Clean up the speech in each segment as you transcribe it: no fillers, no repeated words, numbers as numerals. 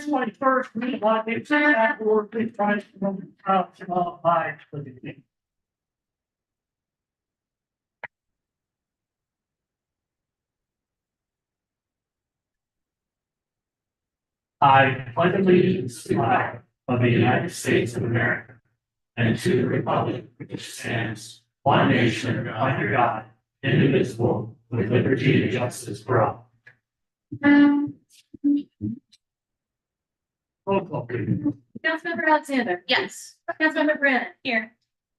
21st, we want to say that or please try to buy for the thing. I pledge allegiance to the flag of the United States of America and to the republic which stands one nation under God, indivisible, with liberty and justice for all. Roll call, please. Councilmember Alexander. Yes. Councilmember Brannan. Here.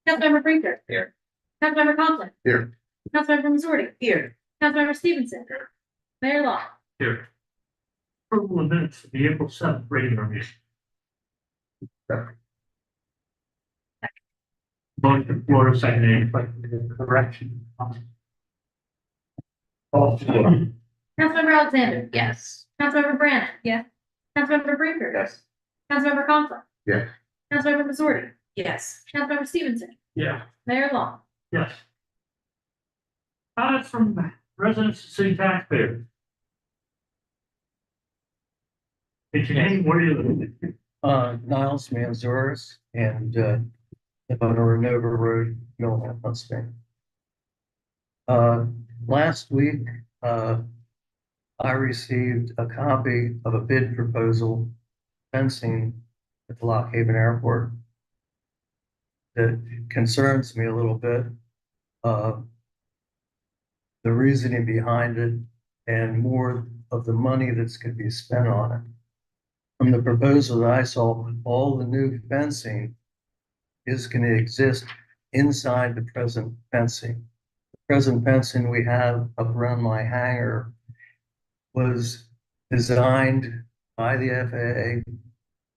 Councilmember Brinker. Here. Councilmember Conklin. Here. Councilmember Missouri. Here. Councilmember Stevenson. Mayor Law. Here. Approval of minutes of the April 7th regular meeting. Motion floor second, correction. Councilmember Alexander. Yes. Councilmember Brannan. Yes. Councilmember Brinker. Yes. Councilmember Conklin. Yes. Councilmember Missouri. Yes. Councilmember Stevenson. Yeah. Mayor Law. Yes. Comments from residents and city taxpayers. It's your name, where you live? Niles Manzouras and live on Renova Road, Millville, Pennsylvania. Last week, I received a copy of a bid proposal fencing at the Lock Haven Airport that concerns me a little bit. The reasoning behind it and more of the money that's going to be spent on it. From the proposal that I saw, all the new fencing is going to exist inside the present fencing. The present fencing we have up around my hangar was designed by the FAA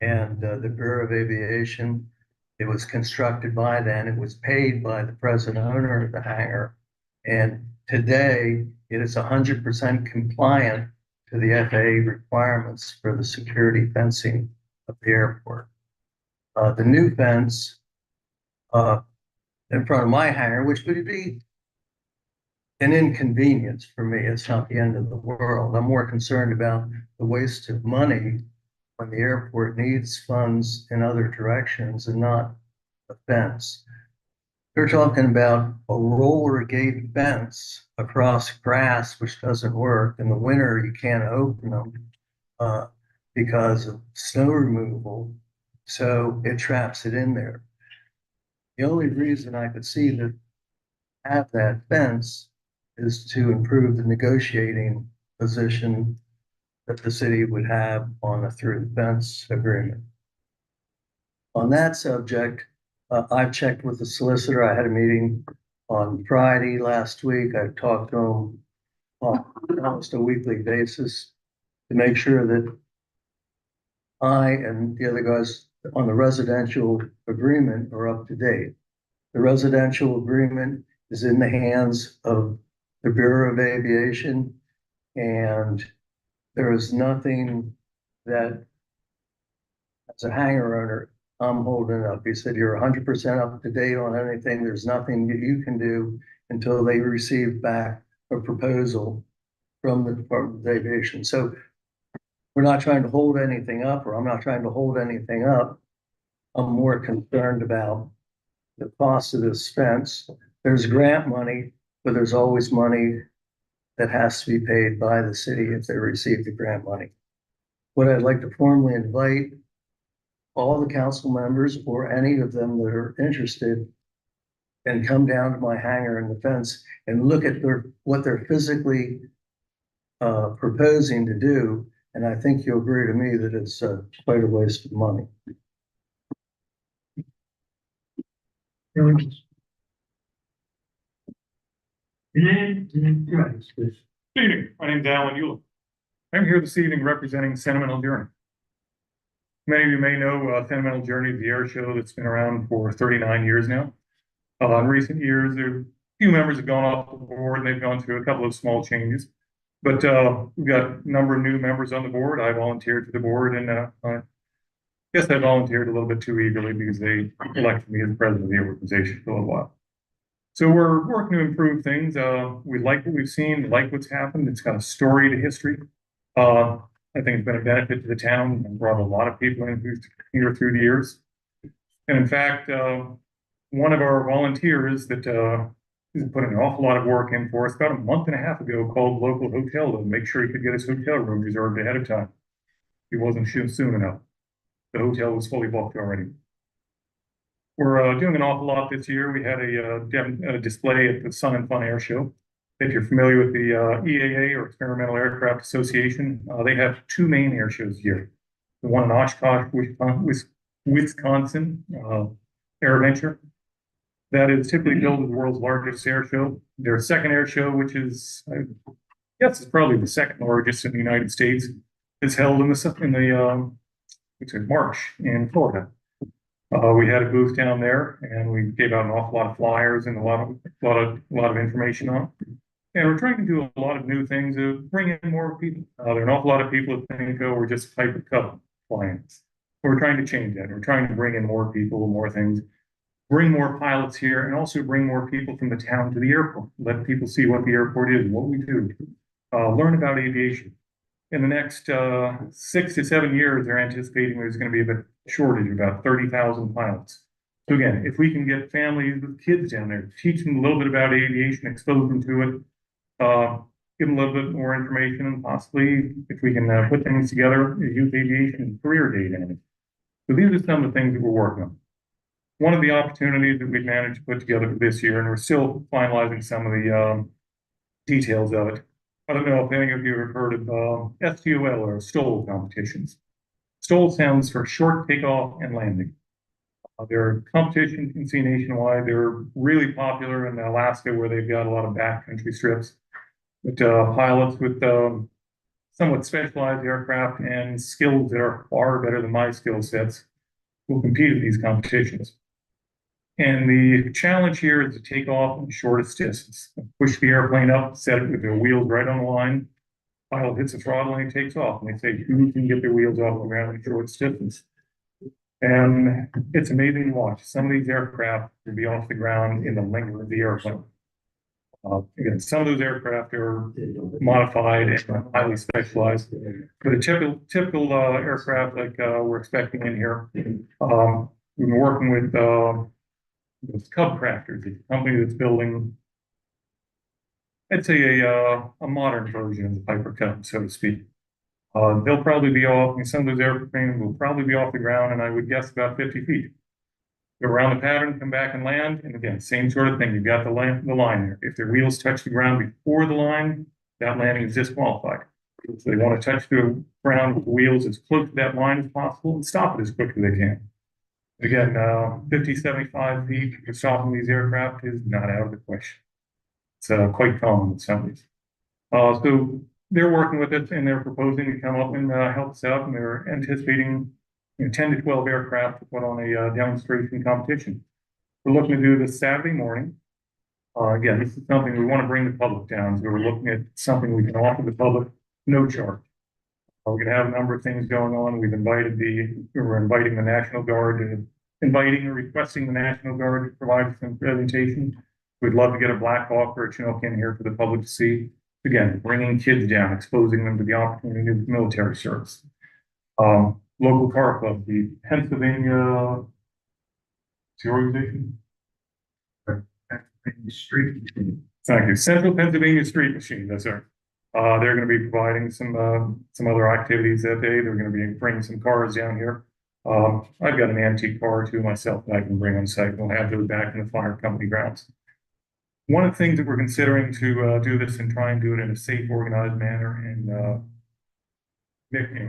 and the Bureau of Aviation. It was constructed by them. It was paid by the present owner of the hangar. And today it is 100% compliant to the FAA requirements for the security fencing of the airport. The new fence in front of my hangar, which would be an inconvenience for me. It's not the end of the world. I'm more concerned about the waste of money when the airport needs funds in other directions and not a fence. They're talking about a roller gate fence across grass, which doesn't work. In the winter, you can't open them because of snow removal. So it traps it in there. The only reason I could see that have that fence is to improve the negotiating position that the city would have on a through fence agreement. On that subject, I've checked with the solicitor. I had a meeting on Friday last week. I've talked to him on almost a weekly basis to make sure that I and the other guys on the residential agreement are up to date. The residential agreement is in the hands of the Bureau of Aviation, and there is nothing that, as a hangar owner, I'm holding up. He said, you're 100% up to date on anything. There's nothing that you can do until they receive back a proposal from the Department of Aviation. So we're not trying to hold anything up, or I'm not trying to hold anything up. I'm more concerned about the cost of this fence. There's grant money, but there's always money that has to be paid by the city if they receive the grant money. What I'd like to formally invite all the council members or any of them that are interested and come down to my hangar in the fence and look at what they're physically proposing to do. And I think you'll agree to me that it's quite a waste of money. Your name, right, please. Good evening. My name is Alan Euler. I'm here this evening representing Sentimental Journey. Many of you may know Sentimental Journey, the air show that's been around for 39 years now. In recent years, a few members have gone off the board and they've gone through a couple of small changes. But we've got a number of new members on the board. I volunteered to the board, and I guess I volunteered a little bit too eagerly because they elected me as president of the organization for a little while. So we're working to improve things. We like what we've seen, like what's happened. It's got a storied history. I think it's been a benefit to the town and brought a lot of people in here through the years. And in fact, one of our volunteers that he's put an awful lot of work in for us about a month and a half ago called the local hotel to make sure he could get his hotel room reserved ahead of time. He wasn't soon enough. The hotel was fully booked already. We're doing an awful lot this year. We had a display at the Sun and Fun Air Show. If you're familiar with the EAA or Experimental Aircraft Association, they have two main air shows here. The one in Oshkosh, Wisconsin, AirVenture. That is typically billed as the world's largest air show. Their second air show, which is, I guess, it's probably the second largest in the United States, is held in March in Florida. We had a booth down there, and we gave out an awful lot of flyers and a lot of information on it. And we're trying to do a lot of new things to bring in more people. There are an awful lot of people that think, oh, we're just Piper Cub clients. We're trying to change that. We're trying to bring in more people, more things, bring more pilots here, and also bring more people from the town to the airport. Let people see what the airport is, what we do, learn about aviation. In the next 6 to 7 years, they're anticipating there's going to be a shortage of about 30,000 pilots. So again, if we can get families with kids down there, teach them a little bit about aviation, expose them to it, give them a little bit more information, and possibly if we can put things together, a youth aviation career day in it. So these are some of the things that we're working on. One of the opportunities that we've managed to put together for this year, and we're still finalizing some of the details of it. I don't know if any of you have heard of STOL or STOL competitions. STOL stands for short takeoff and landing. They're competitions you can see nationwide. They're really popular in Alaska, where they've got a lot of backcountry strips. But pilots with somewhat specialized aircraft and skills that are far better than my skill sets will compete at these competitions. And the challenge here is to take off in the shortest distance. Push the airplane up, set it with the wheels right on the line. Pilot hits the throttle and he takes off. And they say, who can get their wheels off the ground in the shortest distance? And it's amazing to watch. Some of these aircraft will be off the ground in the length of the airplane. Again, some of those aircraft are modified and highly specialized. But a typical aircraft like we're expecting in here, we've been working with Cub Crafters, a company that's building, I'd say, a modern version of the Piper Cub, so to speak. They'll probably be off, and some of those airplanes will probably be off the ground, and I would guess about 50 feet. Go around the pattern, come back and land, and again, same sort of thing. You've got the line there. If their wheels touch the ground before the line, that landing is disqualified. So they want to touch the ground with the wheels as close to that line as possible and stop it as quickly as they can. Again, 50, 75 feet for stopping these aircraft is not out of the question. It's quite common with some of these. So they're working with it, and they're proposing to come up and help us out, and they're anticipating 10 to 12 aircraft to put on a demonstration competition. We're looking to do this Saturday morning. Again, this is something we want to bring the public down. So we're looking at something we can offer the public, no charge. We're going to have a number of things going on. We're inviting the National Guard, requesting the National Guard to provide some presentation. We'd love to get a Black Hawk or a Chinook in here for the public to see. Again, bringing kids down, exposing them to the opportunity of military service. Local car club, the Pennsylvania, what's the organization? Street Machine. Thank you. Central Pennsylvania Street Machine, yes, sir. They're going to be providing some other activities that day. They're going to be bringing some cars down here. I've got an antique car too myself that I can bring on site. We'll have those back in the fire company grounds. One of the things that we're considering to do this and try and do it in a safe, organized manner and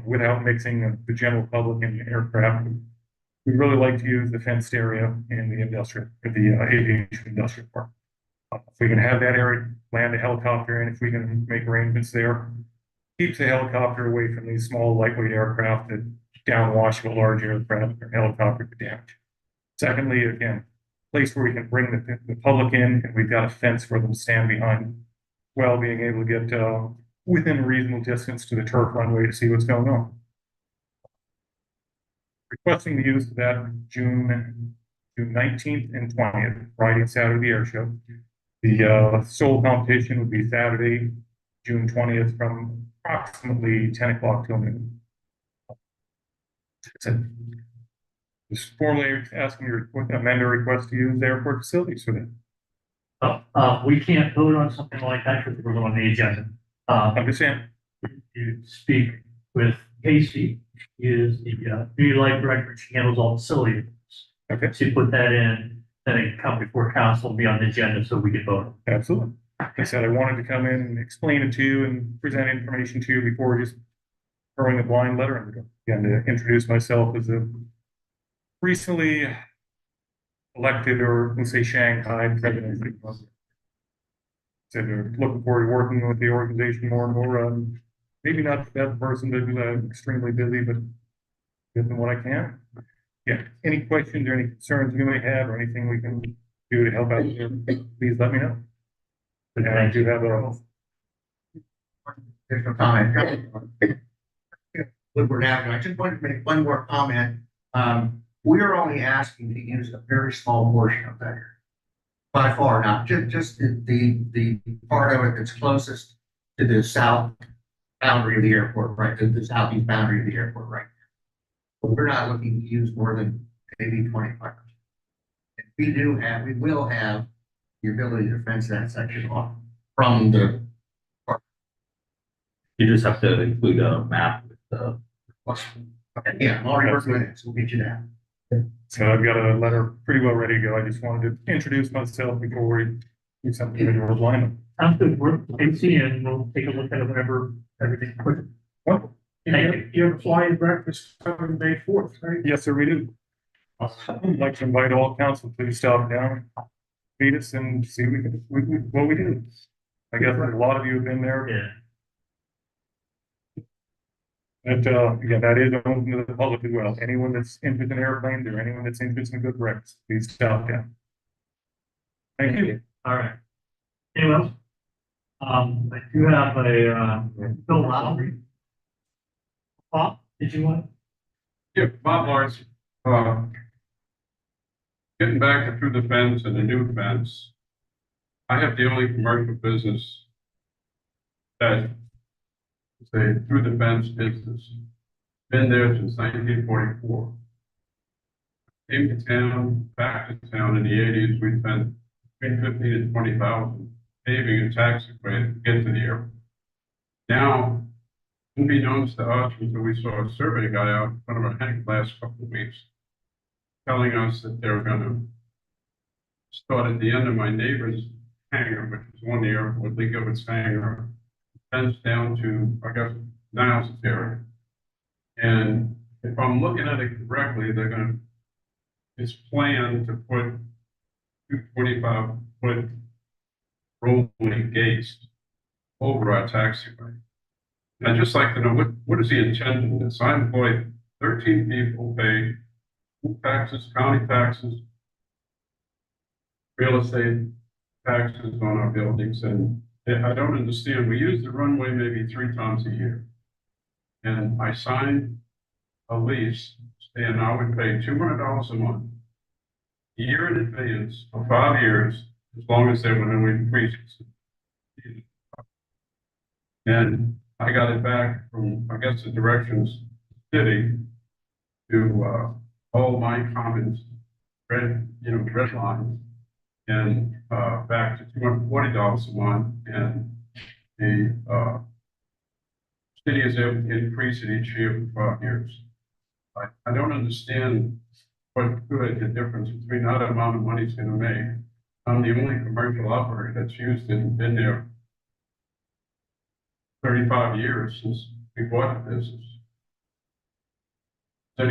without mixing the general public and the aircraft, we'd really like to use the fenced area in the aviation industrial park. If we can have that area, land a helicopter, and if we can make arrangements there, keeps the helicopter away from these small, lightweight aircraft that downwash a large aircraft or helicopter could damage. Secondly, again, place where we can bring the public in, and we've got a fence for them to stand behind, while being able to get within a reasonable distance to the turf runway to see what's going on. Requesting the use of that June 19th and 20th, Friday and Saturday, the air show. The STOL competition would be Saturday, June 20th from approximately 10 o'clock till noon. So, just formally asking your amend a request to use the airport facilities for that. We can't vote on something like that because we're on the agenda. Understand? You speak with Casey, he is the community life director, she handles all facilities. Okay, So you put that in, then it can come before council, be on the agenda so we can vote. absolutely. Like I said, I wanted to come in and explain it to you and present information to you before just throwing a blind letter in the door. Again, to introduce myself as a recently elected, or let's say Shanghai president. Said they're looking forward to working with the organization more and more. Maybe not the best person to be extremely busy, but doing what I can. Yeah, any questions or any concerns you may have or anything we can do to help out here, please let me know. And I do have a There's no comment. Woodward Avenue. I just wanted to make one more comment. We are only asking to use a very small portion of that. By far, not just the part of it that's closest to the south boundary of the airport, right? To the southeast boundary of the airport, right? But we're not looking to use more than maybe 25%. We will have the ability to fence that section off from the. You just have to include a map with the. Yeah, I'm already working on it, so we'll get you that. So I've got a letter pretty well ready to go. I just wanted to introduce myself before we do something in your line. Sounds good, we're Casey and we'll take a look at it whenever everything's quick. Well, You have a flying breakfast coming May 4th, right? yes, sir, we do. I'd like to invite all council to stop down, meet us and see what we do. I guess a lot of you have been there. Yeah. But, yeah, that is open to the public as well. Anyone that's interested in airplanes or anyone that's interested in good breakfast, please stop down. Thank you. All right. Anyone else? I do have a, Bill Lowry. Bob, did you want? Yeah, Bob Lawrence, getting back to through the fence and the new fence. I have the only commercial business that say through the fence business. Been there since 1944. Came to town, back to town in the 80s, we spent between 15 and 20,000 paving and taxiway to get to the airport. Now, unbeknownst to us, until we saw a survey guy out in front of our hangar last couple of weeks, telling us that they were gonna start at the end of my neighbor's hangar, which is on the airport, Leakovitz hangar, fence down to, I guess, Niles' area. And if I'm looking at it correctly, they're gonna, it's planned to put 225-foot rolling gates over our taxiway. And I'd just like to know, what is the intent of this? I employ 13 people, pay taxes, county taxes, real estate taxes on our buildings, and I don't understand. We use the runway maybe 3 times a year. And I signed a lease, and I would pay $200 a month, a year in advance for 5 years, as long as there were no increases. And I got it back from, I guess, the directions city to all my comments, red lines, and back to $240 a month, and the city is able to increase it each year for 5 years. I don't understand what good the difference between that amount of money is going to make. I'm the only commercial operator that's used it and been there 35 years since we bought the business. Can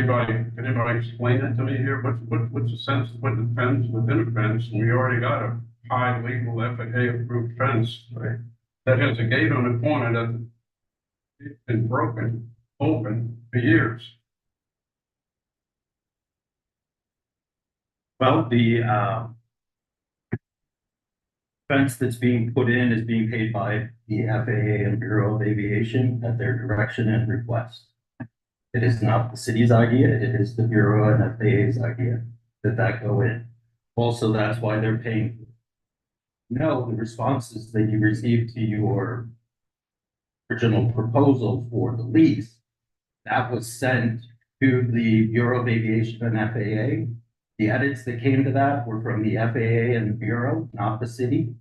anybody explain that to me here? What's the sense of putting a fence within a fence? And we already got a high legal FAA approved fence, right? That has a gate on the corner that's been broken open for years. Well, the fence that's being put in is being paid by the FAA and Bureau of Aviation at their direction and request. It is not the city's idea, it is the Bureau and FAA's idea that go in. Also, that's why they're paying. No, the responses that you receive to your original proposal for the lease, that was sent to the Bureau of Aviation and FAA. The edits that came to that were from the FAA and the Bureau, not the city.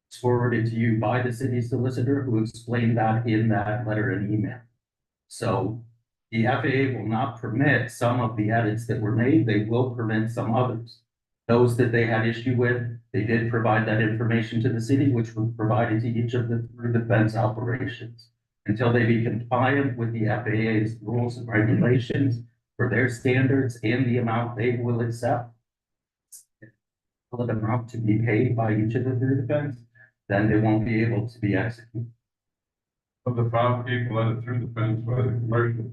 It's forwarded to you by the city solicitor, who explained that in that letter and email. So the FAA will not permit some of the edits that were made, they will permit some others. Those that they had issue with, they did provide that information to the city, which was provided to each of the through the fence operations. Until they be compliant with the FAA's rules and regulations for their standards and the amount they will accept, the amount to be paid by each of the through the fence, then they won't be able to be executed. Of the 5 people that are through the fence by the commercial,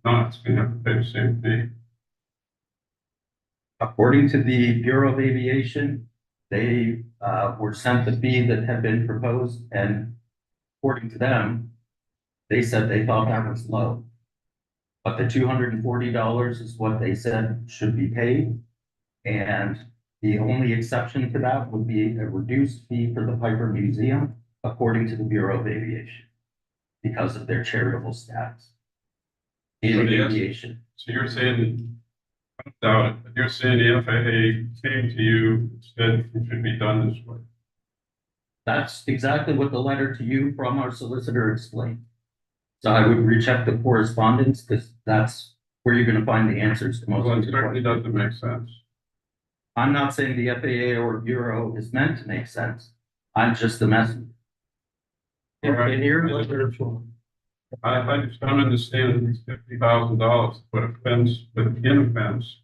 not, it's gonna have to pay the same fee. According to the Bureau of Aviation, they were sent the fee that had been proposed, and according to them, they said they thought that was low. But the $240 is what they said should be paid. And the only exception to that would be a reduced fee for the Piper Museum, according to the Bureau of Aviation, because of their charitable status in So the- aviation. So you're saying, I don't doubt it, but you're saying the FAA came to you, said it should be done this way. That's exactly what the letter to you from our solicitor explained. So I would recheck the correspondence, because that's where you're gonna find the answers to most Well, of it the certainly questions. doesn't make sense. I'm not saying the FAA or Bureau is meant to make sense. I'm just the messenger. All right. In your letter, I just don't understand it's $50,000 to put a fence within a fence.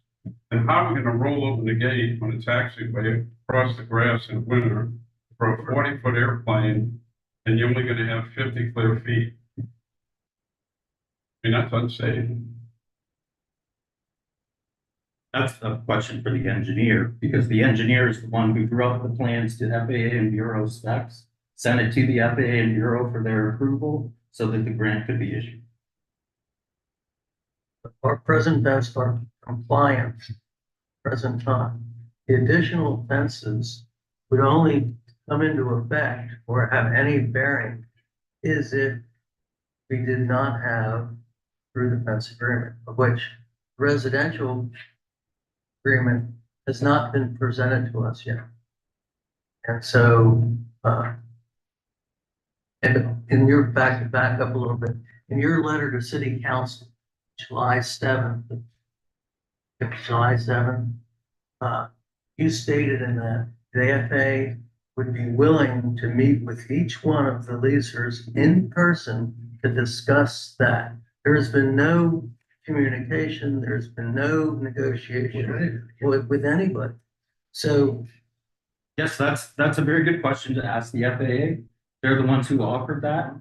And how are we gonna roll open the gate on a taxiway across the grass in winter for a 40-foot airplane, and you're only gonna have 50 clear feet? I mean, that's unsafe. That's a question for the engineer, because the engineer is the one who drew up the plans to FAA and Bureau specs, sent it to the FAA and Bureau for their approval, so that the grant could be issued. our present fence are compliant, present time. The additional fences would only come into effect or have any bearing is if we did not have through the fence agreement, of which residential agreement has not been presented to us yet. And so, and in your back up a little bit, in your letter to city council, July 7th, July 7th, you stated in that the FAA would be willing to meet with each one of the leasers in person to discuss that. There has been no communication, there's been no negotiation with anybody. So Yes, that's a very good question to ask the FAA. They're the ones who offered that.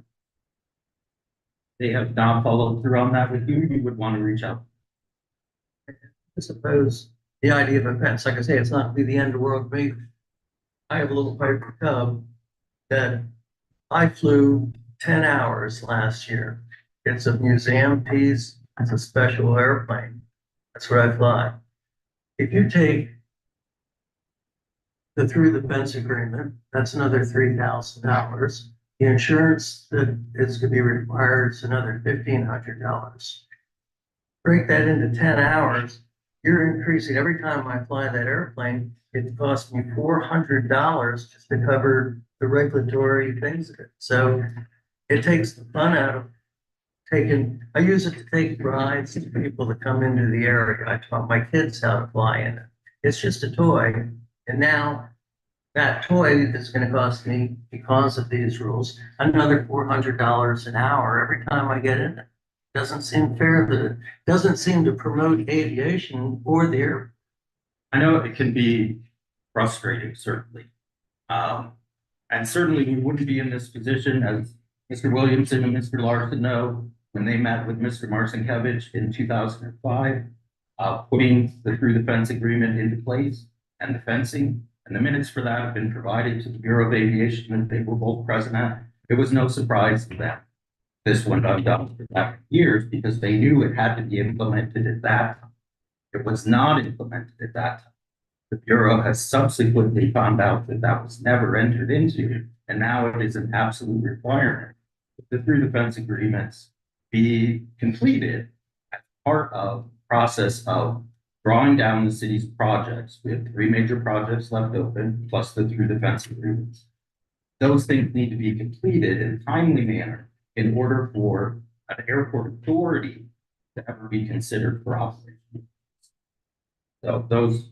They have not followed through on that with you. You would want to reach out. I suppose the idea of a fence, like I say, it's not gonna be the end of the world for me. I have a little Piper Cub that I flew 10 hours last year. It's a museum piece, it's a special airplane. That's where I fly. If you take the through the fence agreement, that's another $3,000. The insurance that is gonna be required is another $1,500. Break that into 10 hours, you're increasing, every time I fly that airplane, it costs me $400 just to cover the regulatory things of it. So it takes the fun out of I use it to take rides to people that come into the area. I taught my kids how to fly in it. It's just a toy. And now that toy is gonna cost me, because of these rules, another $400 an hour every time I get in it. Doesn't seem fair, that it doesn't seem to promote aviation or the air. I know it can be frustrating, certainly. And certainly we wouldn't be in this position, as Mr. Williamson and Mr. Larson know, when they met with Mr. Marcinkiewicz in 2005, putting the through the fence agreement into place and the fencing. And the minutes for that have been provided to the Bureau of Aviation, and they were both present at. It was no surprise to them. This went undone for that years, because they knew it had to be implemented at that time. It was not implemented at that time. The Bureau has subsequently found out that that was never entered into, and now it is an absolute requirement the through the fence agreements be completed as part of process of drawing down the city's projects. We have 3 major projects left open, plus the through the fence agreements. Those things need to be completed in a timely manner in order for an airport authority to ever be considered for operation. So those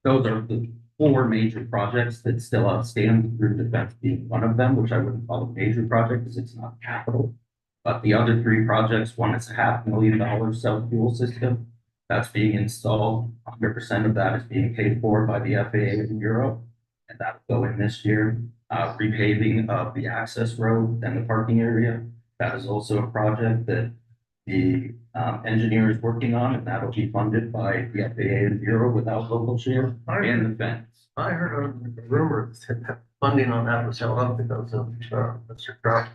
are the 4 major projects that still outstand, through defense being one of them, which I wouldn't call a major project because it's not capital. But the other 3 projects, one is a $500,000 self-fuel system that's being installed. 100% of that is being paid for by the FAA and Bureau, and that'll go in this year. Repaving of the access road and the parking area. That is also a project that the engineer is working on, and that'll be funded by the FAA and Bureau without local share and the fence. I heard a rumor that funding on that was held up because of Mr. Trump.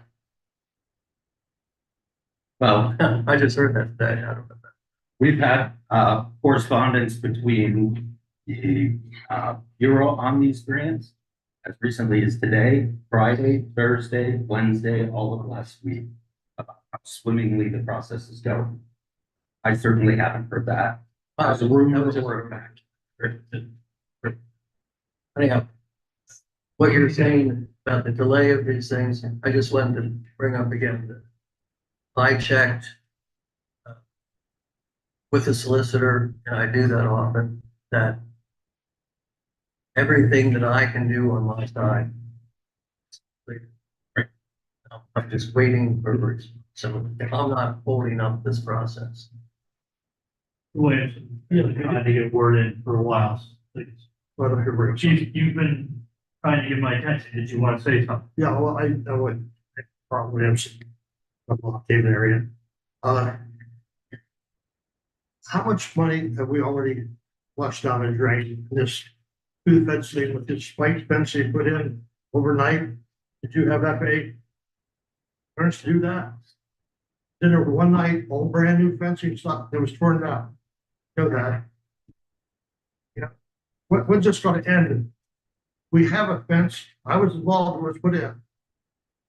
Well, I just heard that today. I don't know. we've had correspondence between the Bureau on these grants as recently as today, Friday, Thursday, Wednesday, all of last week, about how swimmingly the process is going. I certainly haven't heard that. As a rumor or a fact. Anyhow, what you're saying about the delay of these things, I just wanted to bring up again that I checked with the solicitor, and I do that often, that everything that I can do on my side. I'm just waiting for, so I'm not holding up this process. Wait, you've been trying to get word in for a while. Chief, you've been trying to get my attention. Did you want to say something? Yeah, well, I would probably have some David area. How much money have we already flushed down and drained this through the fencing with this spike fence they put in overnight? Did you have FAA clearance to do that? Then over one night, all brand new fencing stuff that was torn down. Know that. You know, when's this gonna end? We have a fence, I was involved when it was put in,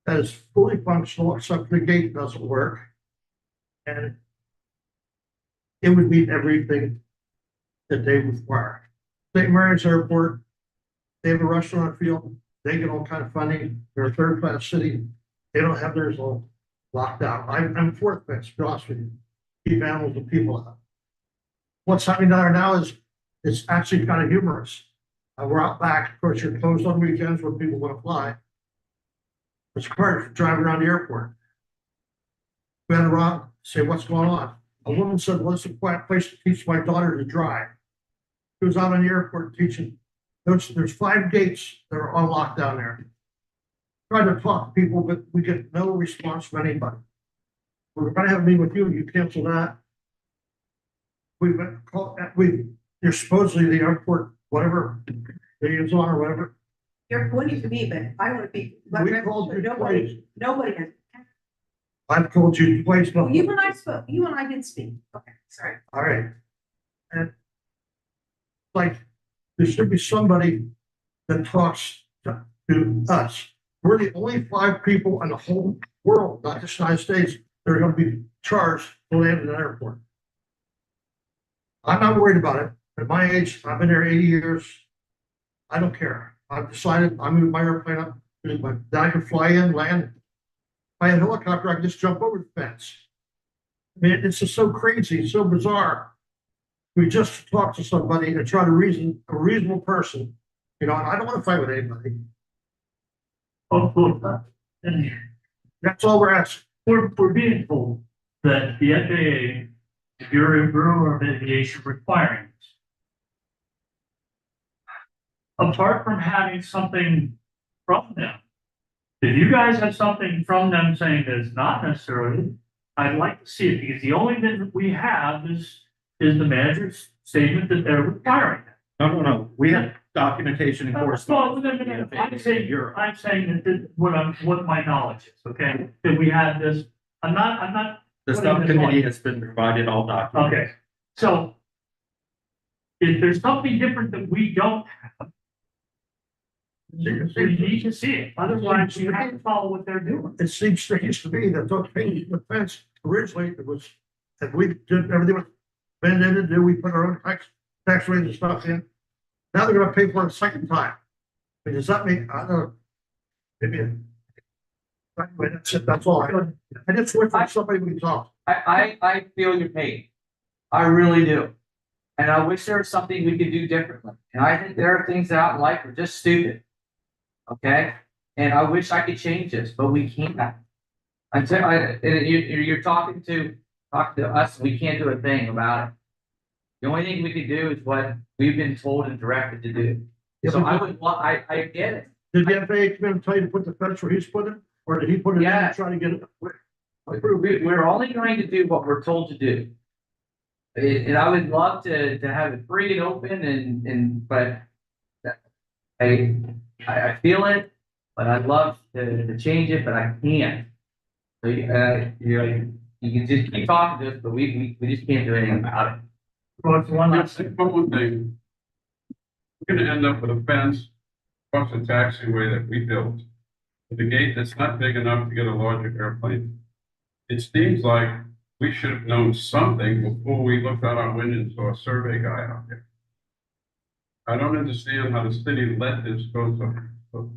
that is fully functional, except the gate doesn't work. And it would meet everything that they require. St. Mary's Airport, they have a restaurant field, they get all kind of funding, they're a 3rd-class city, they don't have theirs all locked down. I'm 4th fence, to be honest with you, keep animals and people out. What's happening down there now is, it's actually kind of humorous. We're out back, of course, you're closed on weekends when people want to fly. It's hard to drive around the airport. We had around, say, what's going on? A woman said, well, it's a quiet place to teach my daughter to drive. She was out on the airport teaching. There's 5 gates that are unlocked down there. Tried to talk to people, but we get no response from anybody. We're gonna have a meeting with you, you cancel that. We've been called, you're supposedly the airport, whatever, liaison or whatever. You're pointing to me, but I want to be. We called you twice. Nobody has. I've told you twice. Well, you and I spoke, you and I did speak. Okay, sorry. All right. And like, there should be somebody that talks to us. We're the only 5 people in the whole world, not just United States, that are gonna be charged to land in an airport. I'm not worried about it. At my age, I've been there 80 years. I don't care. I've decided I'm moving my airplane up. I can fly in, land. If I had a helicopter, I could just jump over the fence. I mean, it's just so crazy, so bizarre. We just talk to somebody and try to reason, a reasonable person, you know, and I don't want to fight with anybody. And That's all we're asking. we're being told that the FAA, the Bureau of Aviation requirements, apart from having something from them, if you guys have something from them saying that it's not necessarily, I'd like to see it, because the only thing that we have is the manager's statement that they're requiring it. No. We have documentation and correspondence. Well, I'm saying that what my knowledge is, okay? That we have this, I'm not. The subcommittee has been provided all documents. Okay, so if there's something different that we don't have, You need to see it, otherwise you have to follow what they're doing. It seems strange to me that those painting the fence originally it was, that we did everything was been then we put our own tax rates and stuff in. Now they're gonna pay for it a second time. I mean, does that mean, I don't know. Maybe. Anyway, that's it, that's all. I just wait for somebody we can talk. I feel your pain. I really do. And I wish there was something we could do differently. And I think there are things out in life are just stupid. Okay? And I wish I could change this, but we can't. You're talking to us, we can't do a thing about it. The only thing we can do is what we've been told and directed to do. So I get it. Did the FAA come in and tell you to put the fence where he's put it, or did he put it in Yeah. and try to get it? We're only going to do what we're told to do. And I would love to have it free and open but I feel it, but I'd love to change it, but I can't. So, you can just keep talking to us, but we just can't do anything about it. Well, it's one Let's last say one thing. We're gonna end up with a fence across the taxiway that we built. With a gate that's not big enough to get a larger airplane. It seems like we should have known something before we looked out our window and saw a survey guy out there. I don't understand how the city let this go so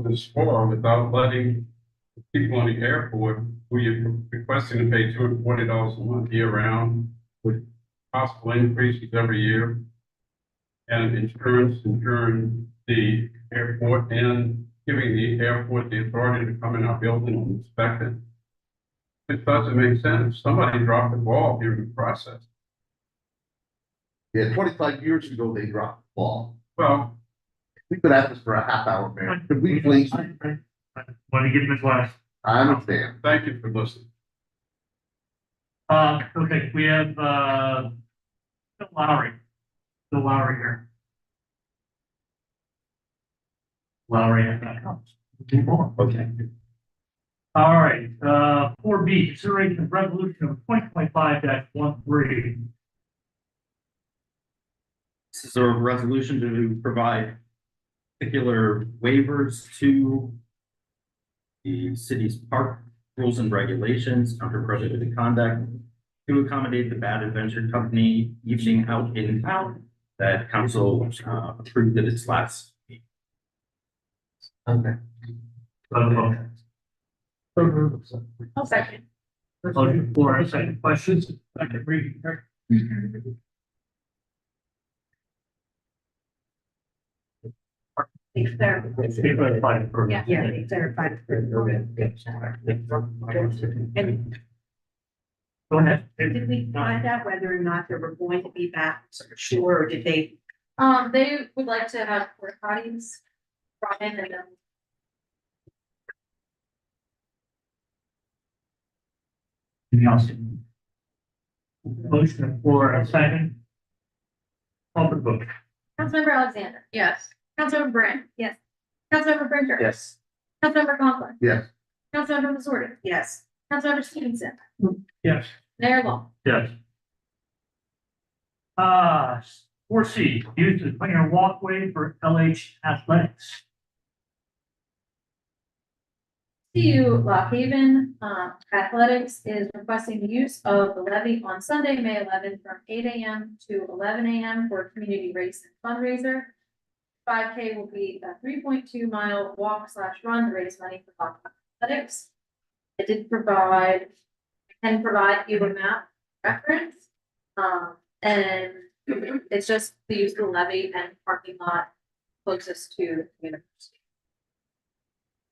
this far without letting the people on the airport who you're requesting to pay $240 a month year round with possible increases every year. And insurance the airport and giving the airport the authority to come in our building and inspect it. It doesn't make sense. Somebody dropped the ball during the process. Yeah, 25 years ago, they dropped the ball. Well, We've been at this for a half hour, man. Could we please? Want to give him his last. I understand. thank you for listening. Okay, we have, Phil Lowry. Phil Lowry here. Lowry, if that comes. Okay. All right, 4B, consideration of resolution of 2025-13. This is a resolution to provide particular waivers to the city's park rules and regulations under prohibited conduct to accommodate the Bad Adventure Company evening out in town that council approved at its last meeting. Okay. I'll second. Motion for a second questions, second reading. They clarified. Yeah. Yeah, they clarified. And Go ahead. did we find out whether or not there were going to be bats for sure, or did they? They would like to have porta potties brought in and then Anything else? Motion for a second. Call for the vote. Councilmember Alexander. Yes. Councilmember Brand. Yes. Councilmember Brinker. Yes. Councilmember Conklin. Yes. Councilmember Missouri. Yes. Councilmember Stevenson. Yes. Mayor Long. Yes. 4C, use the cleaner walkway for LH Athletics. CU Lock Haven Athletics is requesting the use of the levy on Sunday, May 11th from 8 a.m. to 11 a.m. for a community race and fundraiser. 5K will be a 3.2 mile walk/run to raise money for Lock Athletics. I did provide you a map reference. And it's just the use of the levy and parking lot closest to the university.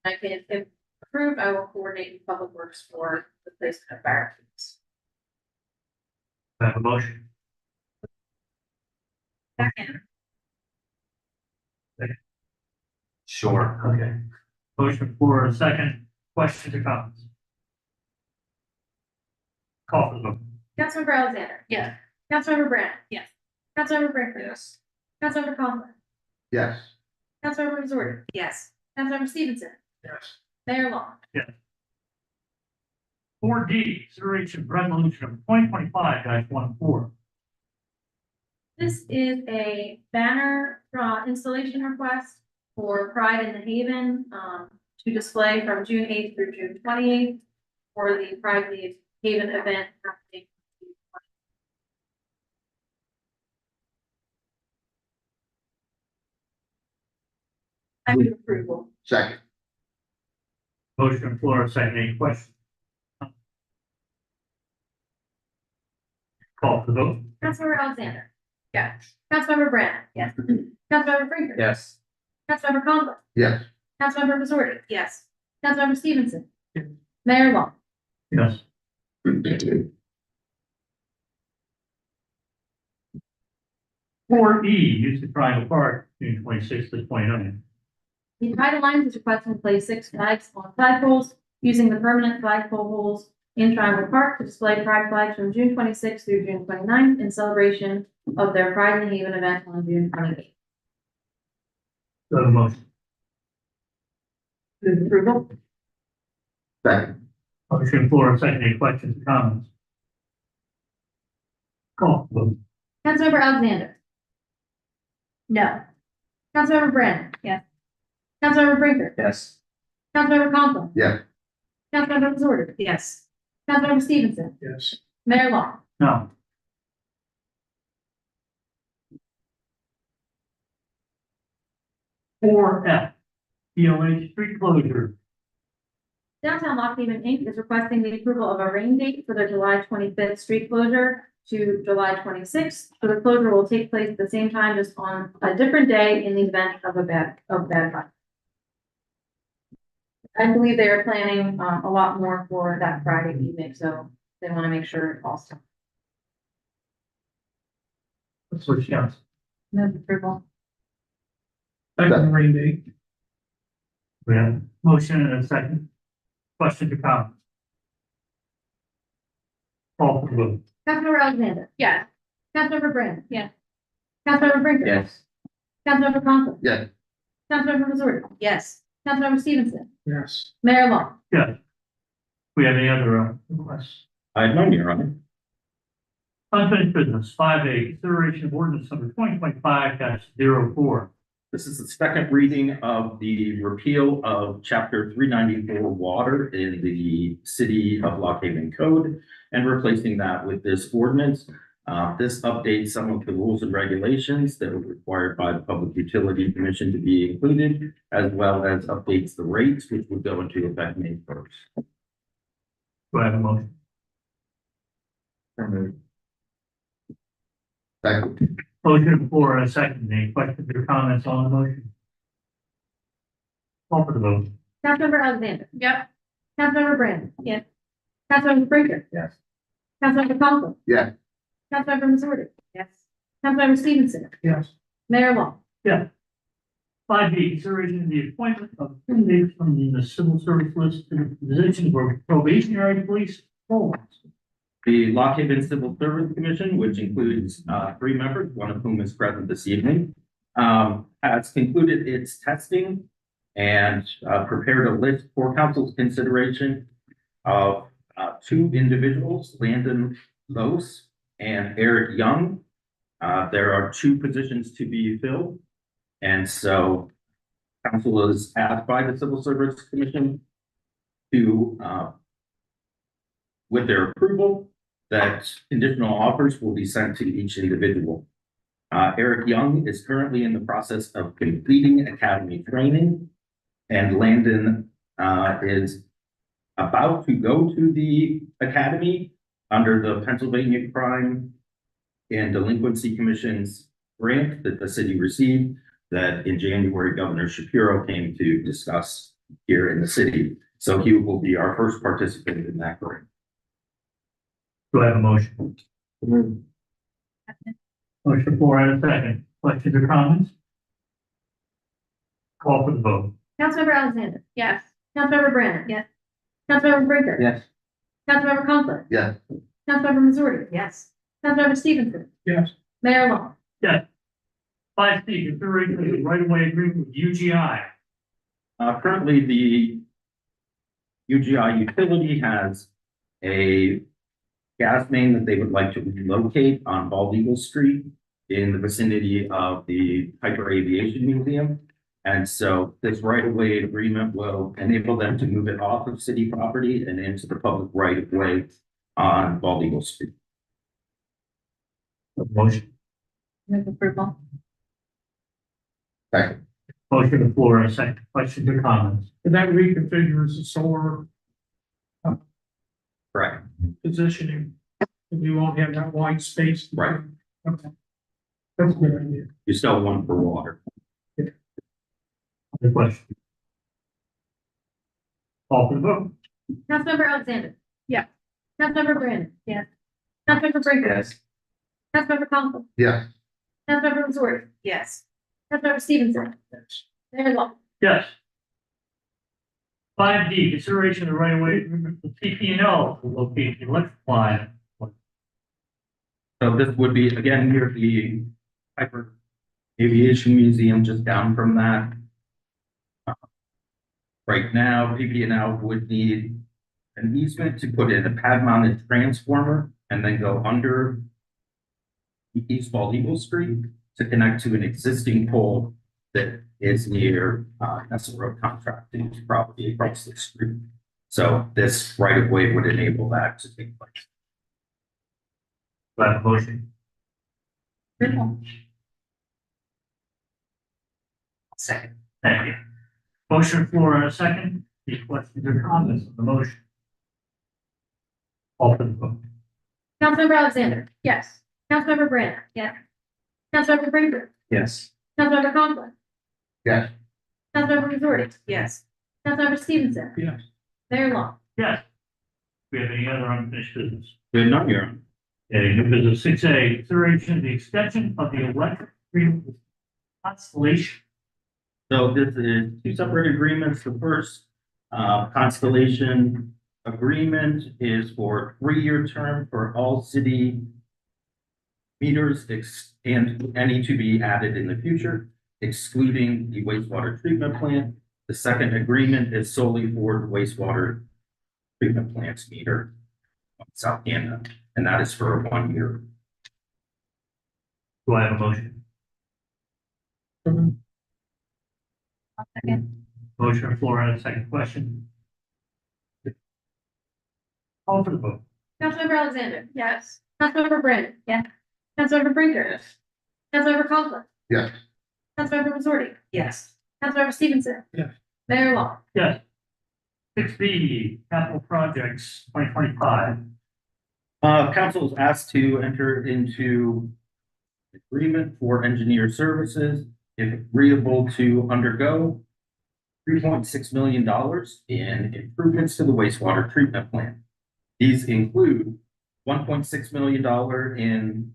I can, if approved, I will coordinate with Public Works for the placement of barricades. I have a motion. Second. Sure. Okay. Motion for a second. Questions or comments? Call for the vote. Councilmember Alexander. Yes. Councilmember Brand. Yes. Councilmember Brinker. Yes. Councilmember Conklin. Yes. Councilmember Missouri. Yes. Councilmember Stevenson. Yes. Mayor Long. 4D, consideration of resolution of 2025-14. This is a banner installation request for Pride in the Haven, to display from June 8th through June 28th for the Pride in the Haven event happening. I move approval. Second. Motion on the floor, second, any questions? Call for the vote. Councilmember Alexander. Yes. Councilmember Brand. Yes. Councilmember Brinker. Yes. Councilmember Conklin. Yes. Councilmember Missouri. Yes. Councilmember Stevenson. Yes. Mayor Long. Yes. 4E, use of Triangle Park, June 26th to 29th. The Pride Alliance is requesting to place 6 flags on flagpoles using the permanent flagpole holes in Triangle Park to display pride flags from June 26th through June 29th in celebration of their Pride in the Haven event on June 28th. Do I have a motion? Move approval. Second. Motion on the floor, second, any questions or comments? Call for the vote. Councilmember Alexander. No. Councilmember Brand. Yes. Councilmember Brinker. Yes. Councilmember Conklin. Yes. Councilmember Missouri. Yes. Councilmember Stevenson. Yes. Mayor Long. No. 4F, POH street closure. Downtown Lock Haven Inc. is requesting the approval of a rain date for their July 25th street closure to July 26th. So the closure will take place at the same time, just on a different day in the event of bad weather. I believe they are planning a lot more for that Friday evening, so they want to make sure it falls. Let's switch counts. Move approval. Second rain date. We have a motion and a second. Question or comment? Call for the vote. Councilmember Alexander. Yes. Councilmember Brand. Yes. Councilmember Brinker. Yes. Councilmember Conklin. Yes. Councilmember Missouri. Yes. Councilmember Stevenson. Yes. Mayor Long. Yes. We have any other requests? I have none, Your Honor. Unfinished business, 5A, consideration of ordinance number 2025-04. This is the second reading of the repeal of chapter 394 water in the city of Lock Haven Code and replacing that with this ordinance. This updates some of the rules and regulations that were required by the Public Utility Commission to be included, as well as updates the rates, which would go into effect May 1st. Do I have a motion? Second. Motion for a second. Any questions or comments on the motion? Call for the vote. Councilmember Alexander. Yep. Councilmember Brand. Yes. Councilmember Brinker. Yes. Councilmember Conklin. Yes. Councilmember Missouri. Yes. Councilmember Stevenson. Yes. Mayor Long. Yeah. 5B, consideration of the appointment of candidates from the civil service list to the position for probationary police force. The Lock Haven Civil Service Commission, which includes 3 members, one of whom is present this evening, has concluded its testing and prepared a list for council's consideration of 2 individuals, Landon Lose and Eric Young. There are 2 positions to be filled. And so council is asked by the Civil Service Commission to, with their approval, that conditional offers will be sent to each individual. Eric Young is currently in the process of completing academy training, and Landon is about to go to the academy under the Pennsylvania Crime and Delinquency Commission's grant that the city received, that in January Governor Shapiro came to discuss here in the city. So he will be our first participant in that grant. Do I have a motion? Motion for and a second. Questions or comments? Call for the vote. Councilmember Alexander. Yes. Councilmember Brand. Yes. Councilmember Brinker. Yes. Councilmember Conklin. Yes. Councilmember Missouri. Yes. Councilmember Stevenson. Yes. Mayor Long. Yes. 5C, consideration of the right-of-way agreement with UGI. Currently, the UGI utility has a gas main that they would like to relocate on Bald Eagle Street in the vicinity of the Piper Aviation Museum. And so this right of way agreement will enable them to move it off of city property and into the public right of way on Bald Eagle Street. Motion, Move approval. Second. motion on the floor, a second, questions or comments? And that reconfigures the solar Correct. positioning. And you won't have that white space. Right. Okay. That's a good idea. You still have one for water. Other question? Call for the vote. Councilmember Alexander. Yeah. Councilmember Brandon. Yes. Councilmember Brinker. Yes. Councilmember Conklin. Yes. Councilmember Missouri. Yes. Councilmember Stevenson. Mayor Long. Yes. 5D, consideration of the right of way agreement with PP&L to locate the electric line. So this would be again near the Piper Aviation Museum, just down from that. Right now, PP&L would need an easement to put in a pad mounted transformer and then go under East Bald Eagle Street to connect to an existing pole that is near Nessa Road Contracting's property across the street. So this right of way would enable that to take place. Do I have a motion? Second. Thank you. Motion for a second. Any questions or comments on the motion? Call for the vote. Councilmember Alexander. Yes. Councilmember Brandon. Yes. Councilmember Brinker. Yes. Councilmember Conklin. Yes. Councilmember Missouri. Yes. Councilmember Stevenson. Yes. Mayor Long. Yes. Do we have any other unfinished business? We have none here. Okay, new business 6A, consideration of the extension of the electric agreement with Constellation. So this is two separate agreements. The first Constellation agreement is for a 3-year term for all city meters and any to be added in the future, excluding the wastewater treatment plant. The second agreement is solely for the wastewater treatment plant's meter on South Canada, and that is for 1 year. Do I have a motion? Second. Motion on the floor and a second question. Call for the vote. Councilmember Alexander. Yes. Councilmember Brandon. Yes. Councilmember Brinker. Councilmember Conklin. Yes. Councilmember Missouri. Yes. Councilmember Stevenson. Yes. Mayor Long. Yes. 6B, capital projects 2025. Council is asked to enter into agreement for engineer services if agreeable to undergo $3.6 million in improvements to the wastewater treatment plant. These include $1.6 million in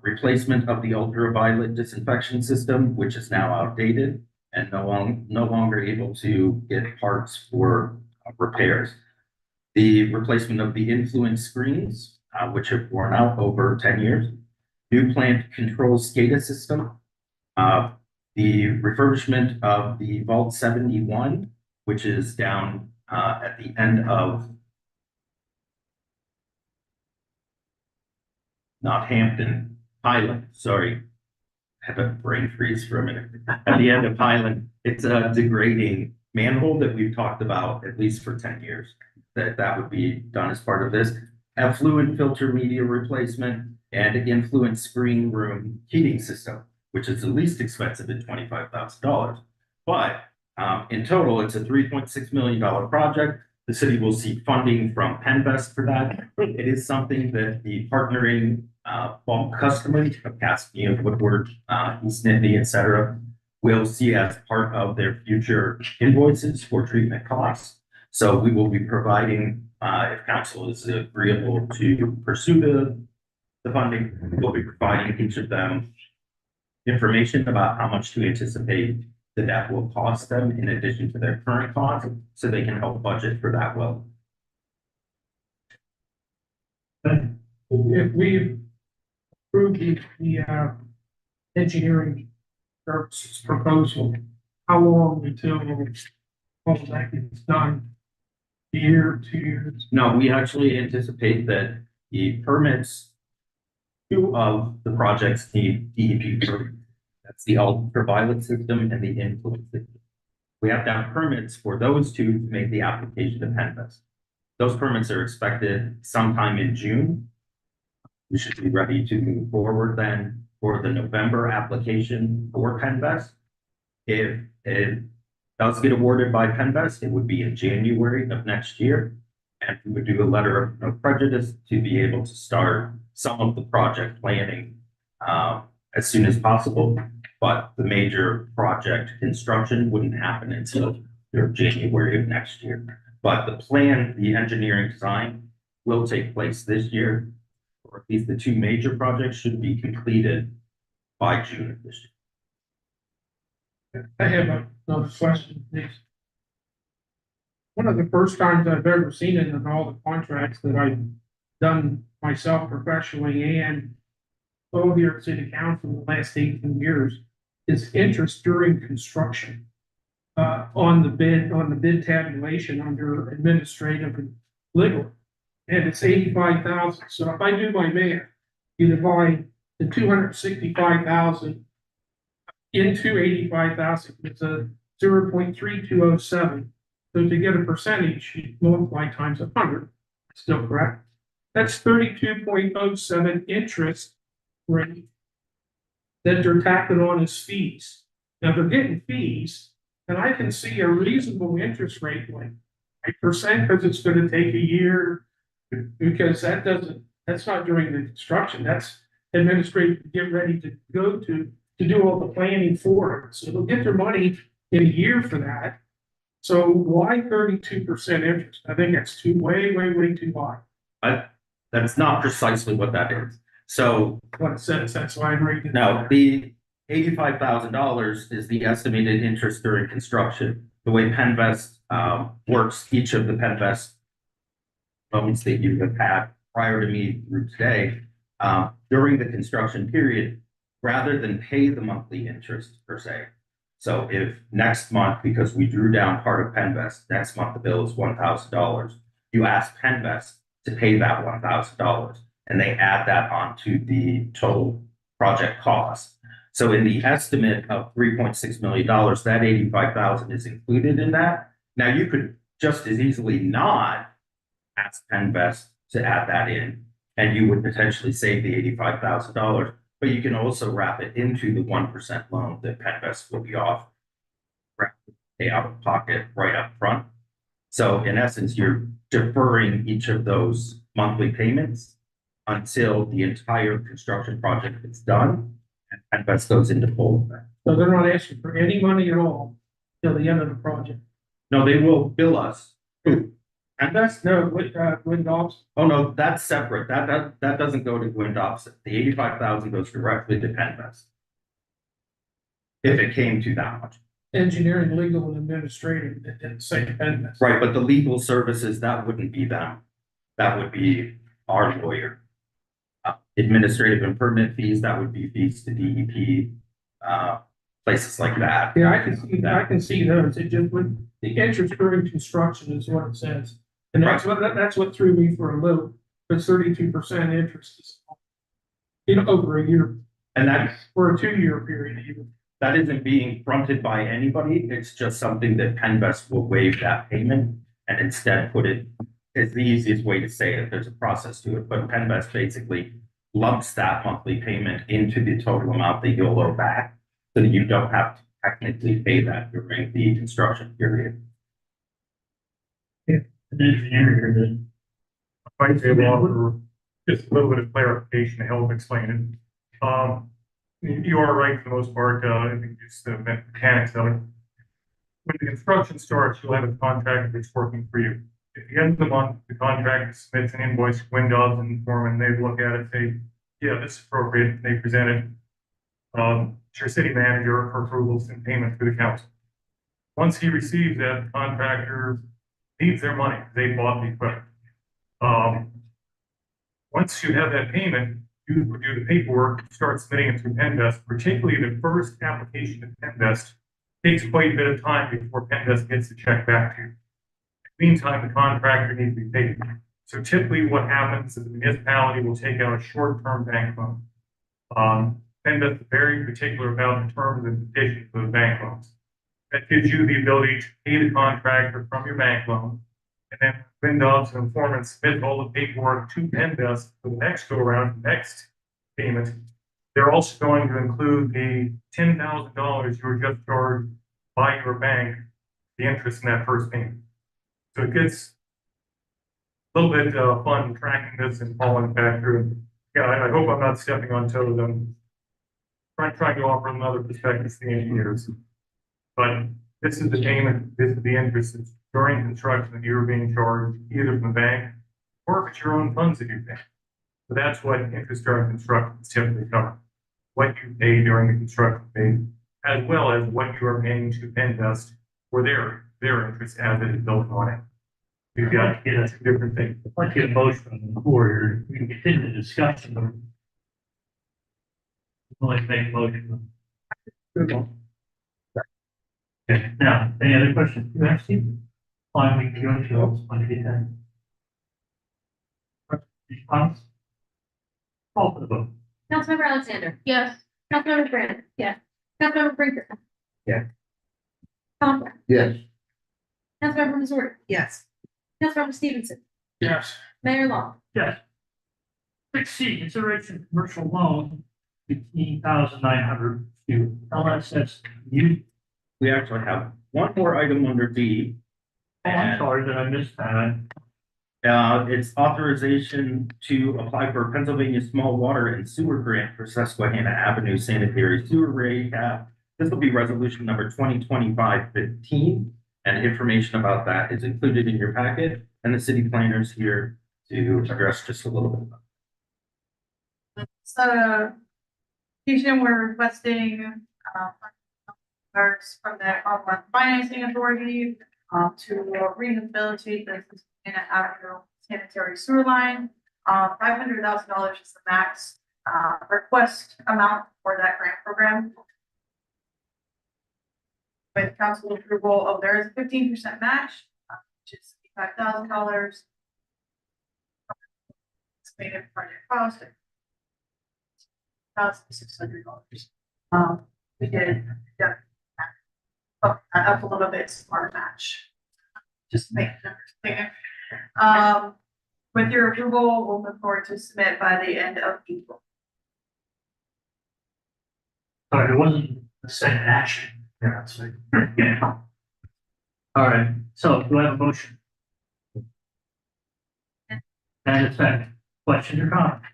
replacement of the ultraviolet disinfection system, which is now outdated and no longer able to get parts for repairs. The replacement of the influence screens, which have worn out over 10 years. New plant control SCADA system. The refurbishment of the Vault 71, which is down at the end of not Hampton, Highland, sorry. I had a brain freeze for a minute. At the end of Highland, it's a degrading manhole that we've talked about at least for 10 years. That would be done as part of this. Effluent filter media replacement and influence screen room heating system, which is the least expensive at $25,000. But in total, it's a $3.6 million project. The city will seek funding from Penvest for that. It is something that the partnering bulk customers of Cascade, Woodward, East Nittany, et cetera, will see as part of their future invoices for treatment costs. So we will be providing, if council is agreeable to pursue the funding, we'll be providing each of them information about how much to anticipate that will cost them in addition to their current cost, so they can help budget for that well. If we approve the engineering services proposal, how long until all of that gets done? A year, 2 years? No, we actually anticipate that the permits, 2 of the projects need DEP. That's the ultraviolet system and the influence system. We have to have permits for those two to make the application to Penvest. Those permits are expected sometime in June. We should be ready to move forward then for the November application for Penvest. If it does get awarded by Penvest, it would be in January of next year. And we would do a letter of no prejudice to be able to start some of the project planning as soon as possible. But the major project construction wouldn't happen until January of next year. But the plan, the engineering design will take place this year, or at least the two major projects should be completed by June of this year. I have another question, please. One of the first times I've ever seen it in all the contracts that I've done myself professionally and over here at City Council in the last 18 years is interest during construction. On the bid tabulation under administrative and legal. And it's 85,000. So if I do my math, you divide the 265,000 into 85,000, it's a 0.3207. So to get a percentage, you multiply times 100, still correct? That's 32.07 interest rate that they're tacking on as fees. Now they're getting fees, and I can see a reasonable interest rate like 8% because it's going to take a year, because that's not during the construction. That's administrative to get ready to go to do all the planning for it. So they'll get their money in a year for that. So why 32% interest? I think that's way too high. That's not precisely what that is. So What it says, that's why I'm reading it. now the $85,000 is the estimated interest during construction. The way Penvest works, each of the Penvest loans that you have had prior to me through today, during the construction period, rather than pay the monthly interest per se. So if next month, because we drew down part of Penvest, next month the bill is $1,000, you ask Penvest to pay that $1,000, and they add that onto the total project cost. So in the estimate of $3.6 million, that 85,000 is included in that. Now you could just as easily not ask Penvest to add that in, and you would potentially save the $85,000. But you can also wrap it into the 1% loan that Penvest will be off, pay out of pocket right up front. So in essence, you're deferring each of those monthly payments until the entire construction project is done and Penvest goes into full effect. So they're not asking for any money at all till the end of the project. No, they will bill us. Penvest? No, Wind Ops. Oh, no, that's separate. That doesn't go to Wind Ops. The 85,000 goes directly to Penvest. If it came to that much. Engineering, legal, and administrative, it didn't say Penvest. Right, but the legal services, that wouldn't be them. That would be our lawyer. Administrative and permit fees, that would be fees to DEP, places like that. Yeah, I can see those. It just would, the interest during construction is what it says. And that's what threw me for a loop. But 32% interest is, over a year. And that for a 2-year period even. That isn't being fronted by anybody. It's just something that Penvest will waive that payment and instead put it, it's the easiest way to say it. There's a process to it, but Penvest basically lumps that monthly payment into the total amount that you'll owe back so that you don't have to technically pay that during the construction period. Engineering, I might be able to offer just a little bit of clarification to help explain it. You are right for the most part. I think it's the mechanics of it. When the construction starts, you'll have a contractor that's working for you. At the end of the month, the contractor submits an invoice to Windows and Foreman, they look at it, say, yeah, this is appropriate, and they present it to your city manager for approvals and payment to the council. Once he receives that, the contractor needs their money, they bought the equipment. Once you have that payment, you do the paperwork, start submitting it through Penvest, particularly the first application to Penvest takes quite a bit of time before Penvest gets the check back to you. Meantime, the contractor needs to be paid. So typically what happens is the municipality will take out a short-term bank loan. PennDOT is very particular about the terms and conditions of the bank loans. That gives you the ability to pay the contractor from your bank loan. And then PennDOT and Foreman submit all the paperwork to PennDOT for the next go around, the next payment. They're also going to include the $10,000 you were just charged by your bank, the interest in that first payment. So it gets a little bit fun tracking this and following back through. Yeah, I hope I'm not stepping on toes. I'm trying to offer another perspective to the engineers. But this is the payment, this is the interest during construction that you're being charged either from the bank or if it's your own funds that you pay. So that's what interest during construction is typically covered. What you pay during the construction phase, as well as what you are paying to PennDOT for their interest as it is built on it. You've got to get two different things. I'd like to get a motion from the floor here. We can continue the discussion. But we'll like to make a motion. Okay, now, any other questions? You have Steve? Fine, we can go into else when you get that. Response? Call for the vote. Councilmember Alexander. Yes. Councilmember Brand. Yes. Councilmember Brinker. Yeah. Conklin. Yes. Councilmember Missouri. Yes. Councilmember Stevenson. Yes. Mayor Long. Yes. 6C, consideration of commercial loan, 15,900 to LSS. We actually have one more item under D. Oh, I'm sorry that I missed that. It's authorization to apply for Pennsylvania Small Water and Sewer Grant for Susquehanna Avenue Sanitary Sewer Rate. This will be resolution number 2025-15, and information about that is included in your packet, and the city planners here to address just a little bit. So, we're requesting, from the Commonwealth Financing Authority, to rehabilitate the Susquehanna Avenue sanitary sewer line. $500,000 is the max, request amount for that grant program. With council approval, there is a 15% match, which is $5,000. Estimated project cost $1,600. We did up a little bit smart match. Just to make the numbers clear. With your approval, we'll move forward to submit by the end of April. Sorry, it wasn't the second action. Yeah, that's right. Yeah. All right, so do I have a motion? And a second. Questions or comments?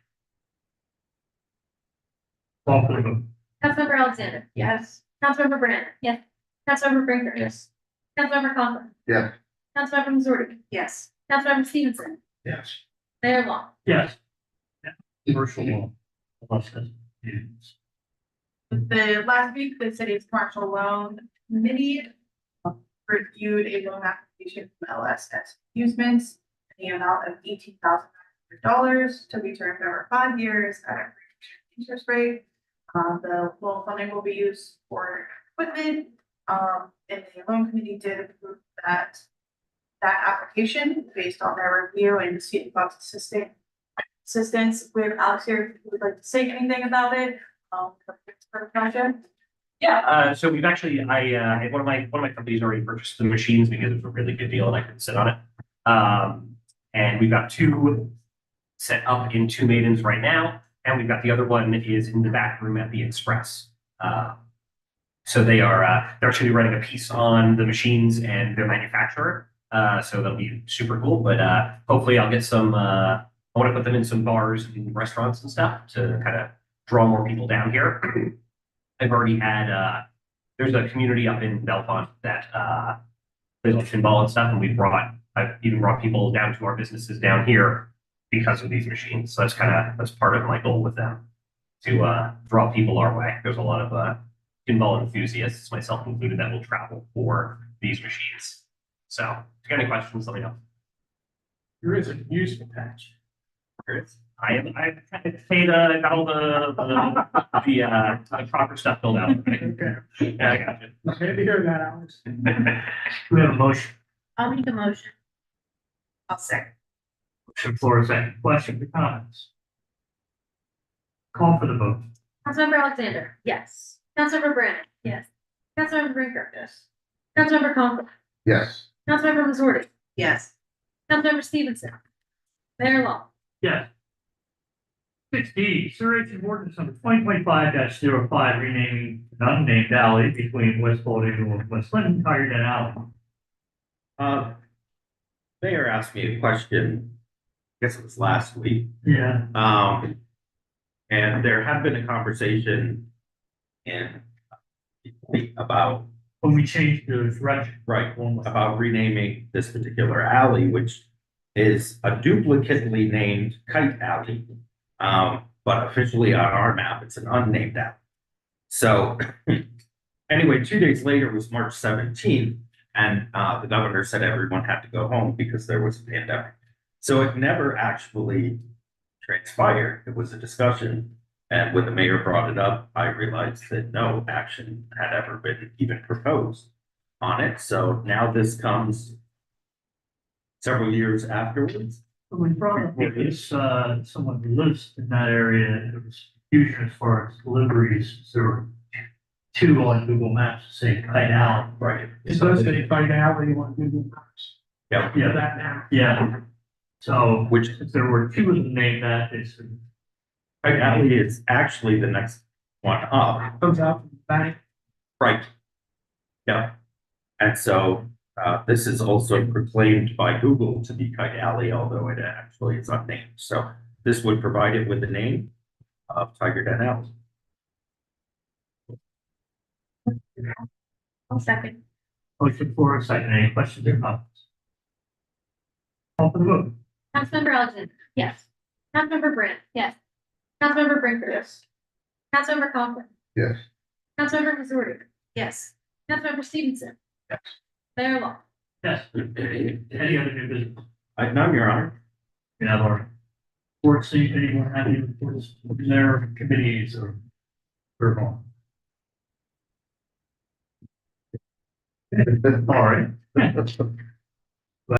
Call for the vote. Councilmember Alexander. Yes. Councilmember Brand. Yes. Councilmember Brinker. Yes. Councilmember Conklin. Yes. Councilmember Missouri. Yes. Councilmember Stevenson. Yes. Mayor Long. Yes. Commercial law. The last week, the city's commercial loan committee reviewed a loan application from LSS Amusements in the amount of $18,900 to be turned over 5 years at a interest rate. The loan funding will be used for equipment. And the loan committee did approve that application based on their review and Steve Buck's assistance with Alex here. If you would like to say anything about it, for the project. Yeah, so we've actually, one of my companies already purchased the machines because it's a really good deal and I could sit on it. And we've got 2 set up in 2 Maidens right now, and we've got the other one is in the back room at the Express. So they're actually running a piece on the machines and their manufacturer. So that'll be super cool, but hopefully I'll get some, I want to put them in some bars and restaurants and stuff to kind of draw more people down here. I've already had, there's a community up in Belmont that plays pinball and stuff, and I've even brought people down to our businesses down here because of these machines. So that's part of my goal with them, to draw people our way. There's a lot of pinball enthusiasts, myself included, that will travel for these machines. So if you got any questions, let me know. There is an amusement patch. I've got all the proper stuff filled out. Okay. Yeah, I got you. Glad to hear that, Alex. We have a motion. I'll make a motion. I'll second. Motion floor is second. Questions or comments? Call for the vote. Councilmember Alexander. Yes. Councilmember Brandon. Yes. Councilmember Brinker. Yes. Councilmember Conklin. Yes. Councilmember Missouri. Yes. Councilmember Stevenson. Mayor Long. Yes. 6D, consideration of ordinance number 2025-05, renaming an unnamed alley between West Baldwin and West Clinton, Tiger Den Alley. Mayor asked me a question, I guess it was last week. Yeah. And there had been a conversation in about, When we changed the direction. right, about renaming this particular alley, which is a duplicately named Kite Alley. But officially on our map, it's an unnamed alley. So anyway, 2 days later was March 17th, and the governor said everyone had to go home because there was a pandemic. So it never actually transpired. It was a discussion. And when the mayor brought it up, I realized that no action had ever been even proposed on it. So now this comes several years afterwards. When we brought up with this, someone who lives in that area, there was confusion as far as deliveries. There were two on Google Maps saying Kite Alley. Right. It does say Kite Alley on Google Maps. Yeah. Yeah, That now. yeah. So, Which if there were two of them named that, it's. Kite Alley is actually the next one up. Comes out from the bank. Right. Yeah. And so this is also proclaimed by Google to be Kite Alley, although it actually is unnamed. So this would provide it with the name of Tiger Den Alley. I'll second. Motion for a second. Any questions or comments? Call for the vote. Councilmember Alexander. Yes. Councilmember Brand. Yes. Councilmember Brinker. Yes. Councilmember Conklin. Yes. Councilmember Missouri. Yes. Councilmember Stevenson. Yes. Mayor Long. Yes. Any other new business? None, Your Honor. We have our board seat. Anyone have any reports from their committees or? All right.